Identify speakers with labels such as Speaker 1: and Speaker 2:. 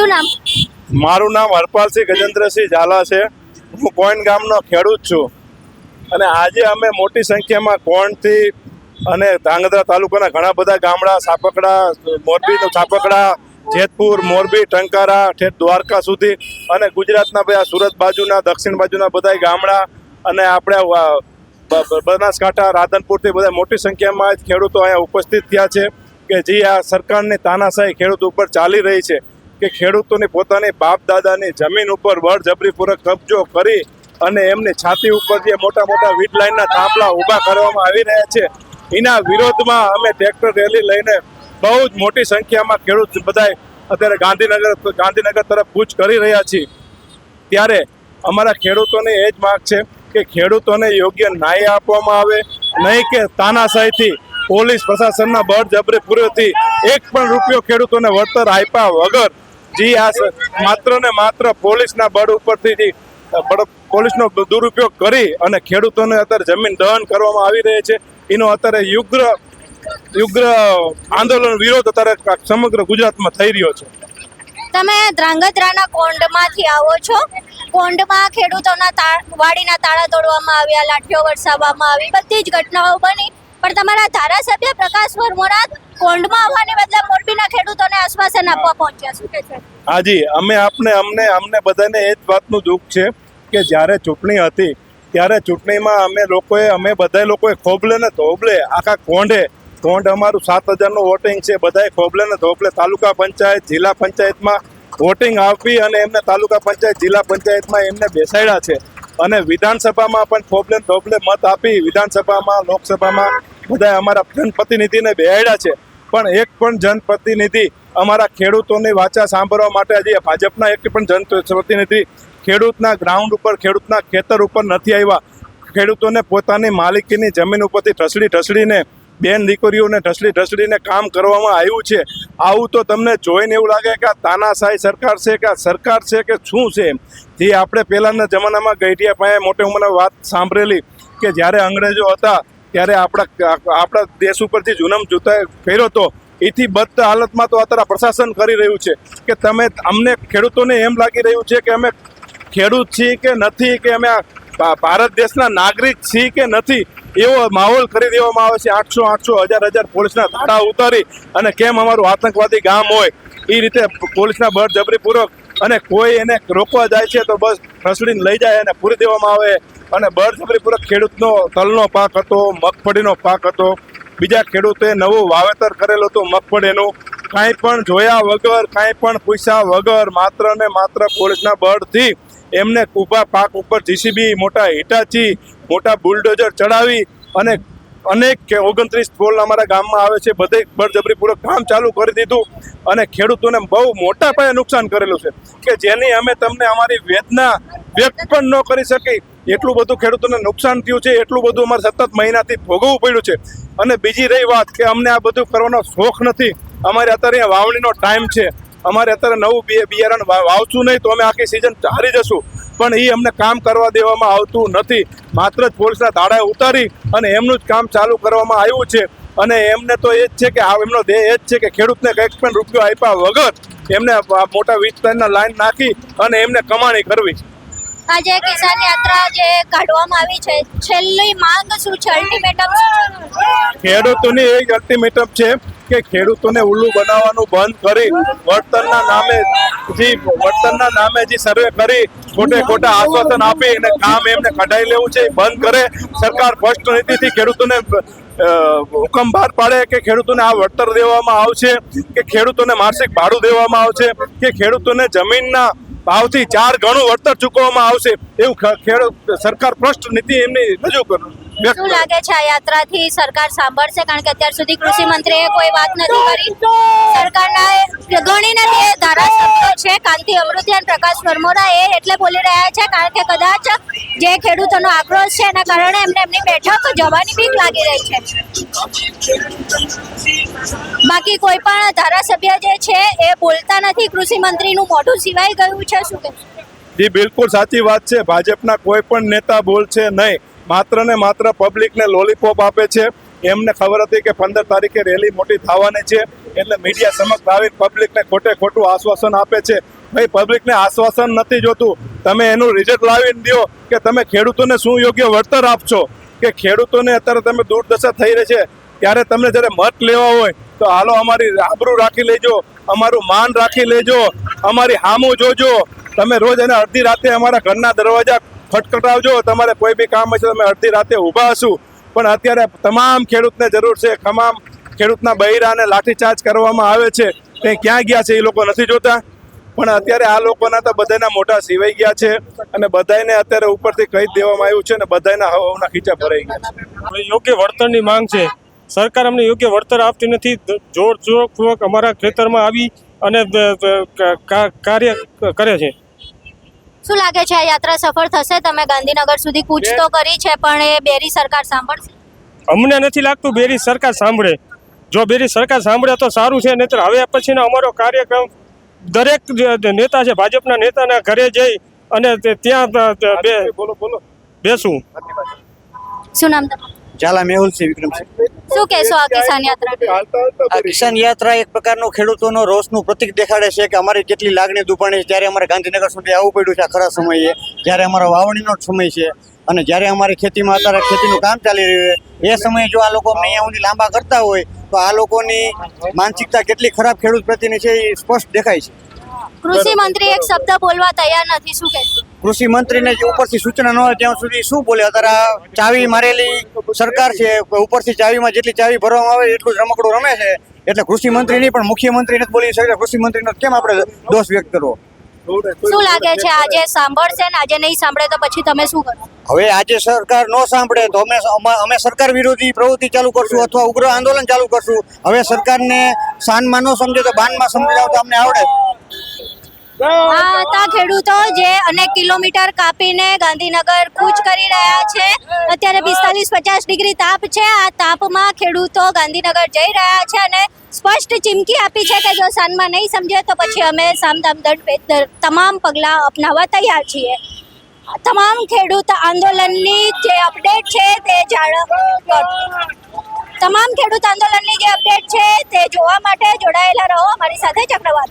Speaker 1: શું નામ?
Speaker 2: મારું નામ હરપાલસિંહ ગજેન્દ્રસિંહ ઝાલા છે. હું કોઈન ગામનો ખેડૂત છું અને આજે અમે મોટી સંખ્યામાં કોણથી અને ધાંગધ્રા તાલુકાના ઘણા બધા ગામડા, સાપકડા, મોરબીનો સાપકડા, જેતપુર, મોરબી, ટંકારા, ઠેઠ દ્વારકા સુધી અને ગુજરાતના બધા સુરત બાજુના, દક્ષિણ બાજુના બધા ગામડા અને આપણે બનાસકાંઠા, રાધનપુરથી બધા મોટી સંખ્યામાં ખેડૂતો અહીંયા ઉપસ્થિત થયા છે કે જે આ સરકારની તાનાશાહી ખેડૂત ઉપર ચાલી રહી છે કે ખેડૂતોની પોતાની બાપ દાદાની જમીન ઉપર બળજબરીપૂર્વક કબજો કરી અને એમની છાતી ઉપર જે મોટા મોટા વીજ લાઈનના થાંભલા ઊભા કરવામાં આવી રહ્યા છે, એના વિરોધમાં અમે ટ્રેક્ટર રેલી લઈને બહુ જ મોટી સંખ્યામાં ખેડૂત બધા અત્યારે ગાંધીનગર તરફ કૂચ કરી રહ્યા છીએ. ત્યારે અમારા ખેડૂતોની એ જ માંગ છે કે ખેડૂતોને યોગ્ય ન્યાય આપવામાં આવે, નહીં કે તાનાશાહીથી પોલીસ પ્રશાસનના બળજબરીપૂર્વકથી એક પણ રૂપિયો ખેડૂતોને વળતર આપ્યા વગર જે આ માત્ર ને માત્ર પોલીસના બળ ઉપરથી પોલીસનો દુરુપયોગ કરી અને ખેડૂતોને અત્યારે જમીન દહન કરવામાં આવી રહી છે, એનો અત્યારે યુગ્ર આંદોલન વિરોધ અત્યારે સમગ્ર ગુજરાતમાં થઈ રહ્યો છે.
Speaker 1: તમે ધ્રાંગધ્રાના કોંડમાંથી આવો છો. કોંડમાં ખેડૂતોના વાડીના તાળા તોડવામાં આવ્યા, લાઠીઓ વરસાવવામાં આવી, બધી જ ઘટનાઓ બની. પણ તમારા ધારાસભ્ય પ્રકાશ વરમોરા કોંડમાં આવવાને બદલે મોરબીના ખેડૂતોને આશ્વાસન આપવા પહોંચ્યા. શું કહે છે?
Speaker 2: હાજી, અમને બધાને એ જ વાતનું દુઃખ છે કે જ્યારે ચૂંટણી હતી ત્યારે ચૂંટણીમાં અમે બધા લોકોએ ખોબલે ને ધોબલે આખા કોંડ અમારું 7,000નું વોટિંગ છે, બધાએ ખોબલે ને ધોબલે તાલુકા પંચાયત, જિલ્લા પંચાયતમાં વોટિંગ આપી અને એમને તાલુકા પંચાયત, જિલ્લા પંચાયતમાં એમને બેસાડ્યા છે અને વિધાનસભામાં પણ ખોબલે ધોબલે મત આપી વિધાનસભામાં, લોકસભામાં બધા અમારા જનપ્રતિનિધિને બેહાડ્યા છે. પણ એક પણ જનપ્રતિનિધિ અમારા ખેડૂતોની વાચા સાંભળવા માટે હજી ભાજપના એક પણ જનપ્રતિનિધિ ખેડૂતના ગ્રાઉન્ડ ઉપર, ખેડૂતના ખેતર ઉપર નથી આવ્યા. ખેડૂતોને પોતાની માલિકીની જમીન ઉપરથી ઢસડીને બેન દીકરીઓને ઢસડીને કામ કરવામાં આવ્યું છે. આવું તો તમને જોઈને એવું લાગે કે આ તાનાશાહી સરકાર છે કે આ સરકાર છે કે શું છે. જે આપણે પહેલાંના જમાનામાં ગઈઢિયા પાસે મોટે ઉંમરના વાત સાંભળેલી કે જ્યારે અંગ્રેજો હતા ત્યારે આપણા દેશ ઉપર જે જુલમ કર્યો હતો એથી બદ હાલતમાં તો અત્યારે પ્રશાસન કરી રહ્યું છે કે તમે અમને ખેડૂતોને એમ લાગી રહ્યું છે કે અમે ખેડૂત છીએ કે નથી, કે અમે ભારત દેશના નાગરિક છીએ કે નથી, એવો માહોલ કરી દેવામાં આવે છે. 800 1000 પોલીસના ધાડા ઉતારી અને કેમ અમારું આતંકવાદી ગામ હોય એ રીતે પોલીસના બળજબરીપૂર્વક અને કોઈ એને રોકવા જાય છે તો બસ ફસડીને લઈ જાય અને પૂરી દેવામાં આવે અને બળજબરીપૂર્વક ખેડૂતનો તલનો પાક હતો, મગફળીનો પાક હતો, બીજા ખેડૂતોએ નવું વાવેતર કરેલું હતું મગફળીનું, કાંઈ પણ જોયા વગર, કાંઈ પણ પૂછ્યા વગર માત્ર ને માત્ર પોલીસના બળથી એમને ઊભા પાક ઉપર જીસીબી, મોટા હિટાચી, મોટા બુલડોઝર ચડાવી અને અનેક 29 પોલ અમારા ગામમાં આવે છે, બધે બળજબરીપૂર્વક કામ ચાલુ કરી દીધું અને ખેડૂતોને બહુ મોટા પાયે નુકસાન કરેલું છે કે જેની અમે તમને અમારી વેદના વ્યક્ત પણ ન કરી શકી. એટલું બધું ખેડૂતોને નુકસાન થયું છે, એટલું બધું અમારે સતત મહિનાથી ભોગવવું પડ્યું છે. અને બીજી રહી વાત કે અમને આ બધું કરવાનો શોખ નથી. અમારે અત્યારે અહીંયા વાવણીનો ટાઈમ છે, અમારે અત્યારે નવું બિયારણ વાવશું નહીં તો અમે આખી સિઝન હારી જશું, પણ એ અમને કામ કરવા દેવામાં આવતું નથી. માત્ર જ પોલીસના ધાડાએ ઉતારી અને એમનું જ કામ ચાલુ કરવામાં આવ્યું છે અને એમને તો એ જ છે કે એમનો ધ્યેય એ જ છે કે ખેડૂતને કંઈક પણ રૂપિયો આપ્યા વગર એમને મોટા વિસ્તારના લાઈન નાખી અને એમને કમાણી કરવી.
Speaker 1: આજે કિસાન યાત્રા જે કાઢવામાં આવી છે, છેલ્લી માંગ શું છે, અલ્ટિમેટમ શું છે?
Speaker 2: ખેડૂતોની એક અલ્ટિમેટમ છે કે ખેડૂતોને ઉલ્લુ બનાવવાનું બંધ કરી વળતરના નામે જે સર્વે કરી ખોટા આશ્વાસન આપી અને કામ એમને કઢાઈ લેવું છે એ બંધ કરે. સરકાર સ્પષ્ટ નીતિથી ખેડૂતોને હુકમ બહાર પાડે કે ખેડૂતોને આ વળતર દેવામાં આવશે, કે ખેડૂતોને માસિક ભાડું દેવામાં આવશે, કે ખેડૂતોને જમીનના ભાવથી 4 ગણું વળતર ચૂકવવામાં આવશે, એવું સરકાર સ્પષ્ટ નીતિ એમની રજૂ કરવું.
Speaker 1: શું લાગે છે આ યાત્રાથી સરકાર સાંભળશે? કારણ કે અત્યાર સુધી કૃષિ મંત્રીએ કોઈ વાત નથી કરી. સરકારના ગણીને ધારાસભ્યો છે કાંતિ અમૃતિયા, પ્રકાશ વરમોરા એ એટલે બોલી રહ્યા છે કારણ કે કદાચ જે ખેડૂતોનો આક્રોશ છે એના કારણે એમને એમની બેઠક જવાની બીક લાગી રહી છે. બાકી કોઈ પણ ધારાસભ્ય જે છે એ બોલતા નથી, કૃષિ મંત્રીનું મોઢું સિવાય ગયું છે. શું કહે?
Speaker 2: જી, બિલકુલ સાચી વાત છે. ભાજપના કોઈ પણ નેતા બોલશે નહીં, માત્ર ને માત્ર પબ્લિકને લોલીપોપ આપે છે. એમને ખબર હતી કે 15 તારીખે રેલી મોટી થવાની છે એટલે મીડિયા સમક્ષ આવી પબ્લિકને ખોટું આશ્વાસન આપે છે ભાઈ પબ્લિકને આશ્વાસન નથી જોતું, તમે એનું રિઝલ્ટ લાવીને દો કે તમે ખેડૂતોને શું યોગ્ય વળતર આપશો, કે ખેડૂતોને અત્યારે તમે દુર્દશા થઈ રહી છે ત્યારે તમને જ્યારે મત લેવા હોય તો હાલો અમારી આબરૂ રાખી લેજો, અમારું માન રાખી લેજો, અમારી હામું જોજો. તમે રોજ એને અડધી રાતે અમારા ઘરના દરવાજા ખટખટાવજો, તમારે કોઈ બી કામ હશે તમે અડધી રાતે ઊભા હશું. પણ અત્યારે તમામ ખેડૂતને જરૂર છે, તમામ ખેડૂતના બૈરાને લાઠીચાર્જ કરવામાં આવે છે, તે ક્યાં ગયા છે એ લોકો નથી જોતા. પણ અત્યારે આ લોકોના તો બધાના મોઢા સીવાઈ ગયા છે અને બધાને અત્યારે ઉપરથી કહી દેવામાં આવ્યું છે અને બધાના હવાના ખીચા ભરાઈ ગયા છે.
Speaker 3: યોગ્ય વળતરની માંગ છે. સરકાર અમને યોગ્ય વળતર આપતી નથી. જોરપૂર્વક અમારા ખેતરમાં આવી અને કાર્ય કરે છે.
Speaker 1: શું લાગે છે આ યાત્રા સફળ થશે? તમે ગાંધીનગર સુધી કૂચ તો કરી છે, પણ એ બેરી સરકાર સાંભળશે?
Speaker 3: અમને નથી લાગતું બેરી સરકાર સાંભળે. જો બેરી સરકાર સાંભળે તો સારું છે, નહીંતર હવે પછીનો અમારો કાર્યક્રમ દરેક જે નેતા છે ભાજપના નેતાના ઘરે જઈ અને ત્યાં બેસું.
Speaker 1: શું નામ તમારું?
Speaker 4: ઝાલા મેહુલસિંહ વિક્રમસિંહ.
Speaker 1: શું કહેશો આ કિસાન યાત્રા?
Speaker 4: આ કિસાન યાત્રા એક પ્રકારનો ખેડૂતોનો રોષનું પ્રતીક દેખાડે છે કે અમારી કેટલી લાગણી દુભાણી છે. જ્યારે અમારે ગાંધીનગર સુધી આવવું પડ્યું છે આ ખરા સમયે, જ્યારે અમારો વાવણીનો જ સમય છે અને જ્યારે અમારી ખેતીમાં અત્યારે ખેતીનું કામ ચાલી રહ્યું છે, એ સમયે જો આ લોકો અમને અહીંયા સુધી લાંબા કરતા હોય તો આ લોકોની માનસિકતા કેટલી ખરાબ ખેડૂત પ્રત્યેની છે એ સ્પષ્ટ દેખાય છે.
Speaker 1: કૃષિ મંત્રી એક શબ્દ બોલવા તૈયાર નથી, શું કહેશો?
Speaker 4: કૃષિ મંત્રીને જે ઉપરથી સૂચના ન હોય ત્યાં સુધી શું બોલે? અત્યારે આ ચાવી મારેલી સરકાર છે, ઉપરથી ચાવીમાં જેટલી ચાવી ભરવામાં આવે એટલું જ રમકડું રમે છે. એટલે કૃષિ મંત્રી નહીં પણ મુખ્યમંત્રી નથી બોલી શકે. કૃષિ મંત્રીનો કેમ આપણે દોષ વ્યક્ત કરવો?
Speaker 1: શું લાગે છે આજે સાંભળશે ને આજે નહીં સાંભળે તો પછી તમે શું કરશો?
Speaker 4: હવે આજે સરકાર ન સાંભળે તો અમે સરકાર વિરોધી પ્રવૃત્તિ ચાલુ કરશું અથવા ઉગ્ર આંદોલન ચાલુ કરશું. હવે સરકારને શાનમાં ન સમજે તો બાનમાં સમજાવતા અમને આવડે.
Speaker 1: આ હતા ખેડૂતો જે અનેક કિલોમીટર કાપીને ગાંધીનગર કૂચ કરી રહ્યા છે. અત્યારે 45-50 ડિગ્રી તાપ છે. આ તાપમાં ખેડૂતો ગાંધીનગર જઈ રહ્યા છે અને સ્પષ્ટ ચીમકી આપી છે કે જો સાનમાં નહીં સમજે તો પછી અમે સામદામ દંડ તમામ પગલાં અપનાવવા તૈયાર છીએ. તમામ ખેડૂત આંદોલનની જે અપડેટ છે તે તમામ ખેડૂત આંદોલનની જે અપડેટ છે તે જોવા માટે જોડાયેલા રહો અમારી સાથે ચક્રવાત.